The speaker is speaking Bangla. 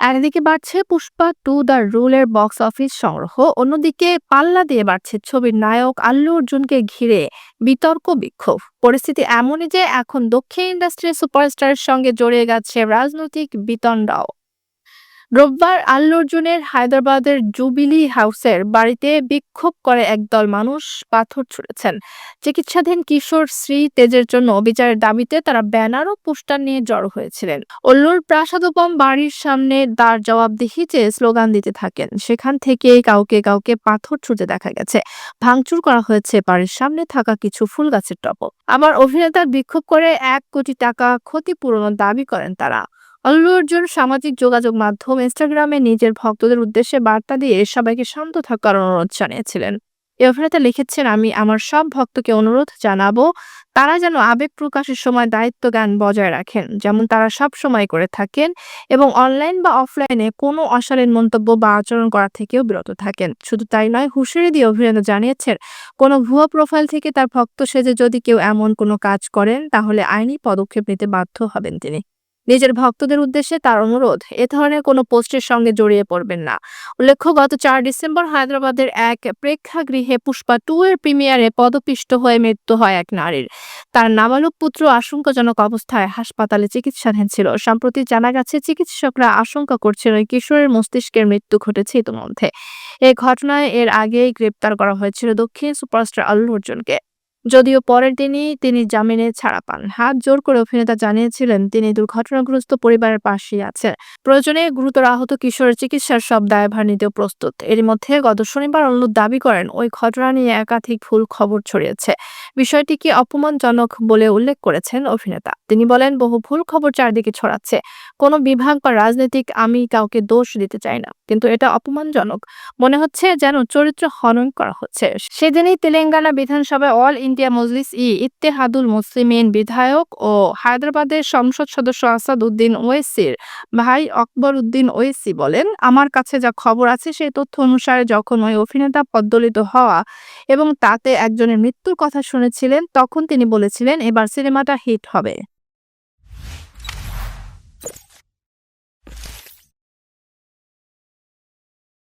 একদিকে বাড়ছে পুষ্পা টু দ্য রুলের বক্স অফিস সংগ্রহ, অন্যদিকে পাল্লা দিয়ে বাড়ছে ছবির নায়ক আল্লু অর্জুনকে ঘিরে বিতর্ক বিক্ষোভ। পরিস্থিতি এমনই যে এখন দক্ষিণ ইন্ডাস্ট্রির সুপারস্টারের সঙ্গে জড়িয়ে গেছে রাজনৈতিক বিতণ্ডাও। রোববার আল্লু অর্জুনের হায়দ্রাবাদের জুবিলি হাউসের বাড়িতে বিক্ষোভ করে একদল মানুষ পাথর ছুঁড়েছেন। চিকিৎসাধীন কিশোর শ্রী তেজের জন্য বিচারের দাবিতে তারা ব্যানার ও পোস্টার নিয়ে জড়ো হয়েছিলেন। অল্লুর প্রাসাদোপম বাড়ির সামনে তার জবাবদিহি চেয়ে স্লোগান দিতে থাকেন। সেখান থেকে কাউকে কাউকে পাথর ছুঁড়তে দেখা গেছে। ভাঙচুর করা হয়েছে বাড়ির সামনে থাকা কিছু ফুল গাছের টবও। আবার অভিনেতার বিক্ষোভ করে ১ কোটি টাকা ক্ষতিপূরণের দাবি করেন তারা। আল্লু অর্জুন সামাজিক যোগাযোগ মাধ্যম ইনস্টাগ্রামে নিজের ভক্তদের উদ্দেশ্যে বার্তা দিয়ে সবাইকে শান্ত থাকার অনুরোধ জানিয়েছিলেন। এই অভিনেতা লিখেছেন, আমি আমার সব ভক্তকে অনুরোধ জানাবো তারা যেন আবেগ প্রকাশের সময় দায়িত্ব জ্ঞান বজায় রাখেন, যেমন তারা সব সময় করে থাকেন, এবং অনলাইন বা অফলাইনে কোনো অশালীন মন্তব্য বা আচরণ করা থেকেও বিরত থাকেন। শুধু তাই নয়, হুঁশিয়ারি দিয়ে অভিনেতা জানিয়েছেন, কোনো ভুয়া প্রোফাইল থেকে তার ভক্ত সেজে যদি কেউ এমন কোনো কাজ করেন তাহলে আইনি পদক্ষেপ নিতে বাধ্য হবেন তিনি। নিজের ভক্তদের উদ্দেশ্যে তার অনুরোধ, এ ধরনের কোনো পোস্টের সঙ্গে জড়িয়ে পড়বেন না। উল্লেখ্য, গত ৪ ডিসেম্বর হায়দ্রাবাদের এক প্রেক্ষাগৃহে পুষ্পা টু এর প্রিমিয়ারে পদপিষ্ট হয়ে মৃত্যু হয় এক নারীর। তার নাবালক পুত্র আশঙ্কাজনক অবস্থায় হাসপাতালে চিকিৎসাধীন ছিল। সম্প্রতি জানা গেছে, চিকিৎসকরা আশঙ্কা করছেন ওই কিশোরের মস্তিষ্কের মৃত্যু ঘটেছে ইতিমধ্যে। এই ঘটনায় এর আগেই গ্রেপ্তার করা হয়েছিল দক্ষিণ সুপারস্টার আল্লু অর্জুনকে। যদিও পরের দিনই তিনি জামিনে ছাড়া পান। হাত জোর করে অভিনেতা জানিয়েছিলেন তিনি দুর্ঘটনাগ্রস্ত পরিবারের পাশেই আছেন। প্রয়োজনে গুরুতর আহত কিশোরের চিকিৎসার সব দায়ভার নিতেও প্রস্তুত। এরই মধ্যে গত শনিবার আল্লু দাবি করেন ওই ঘটনা নিয়ে একাধিক ভুল খবর ছড়িয়েছে। বিষয়টিকে অপমানজনক বলে উল্লেখ করেছেন অভিনেতা। তিনি বলেন, বহু ভুল খবর চারদিকে ছড়াচ্ছে। কোনো বিভাগ বা রাজনীতিক আমি কাউকে দোষ দিতে চাই না, কিন্তু এটা অপমানজনক। মনে হচ্ছে যেন চরিত্র হনন করা হচ্ছে। সেদিনই তেলেঙ্গানা বিধানসভায় অল ইন্ডিয়া ইত্তেহাদুল মুসলিমিন বিধায়ক ও হায়দ্রাবাদের সংসদ সদস্য আসাদ উদ্দিন ওয়েসির ভাই আকবর উদ্দিন ওয়েসি বলেন, আমার কাছে যা খবর আছে সেই তথ্য অনুসারে যখন ওই অভিনেতা পদদলিত হওয়া এবং তাতে একজনের মৃত্যুর কথা শুনেছিলেন, তখন তিনি বলেছিলেন এবার সিনেমাটা হিট হবে।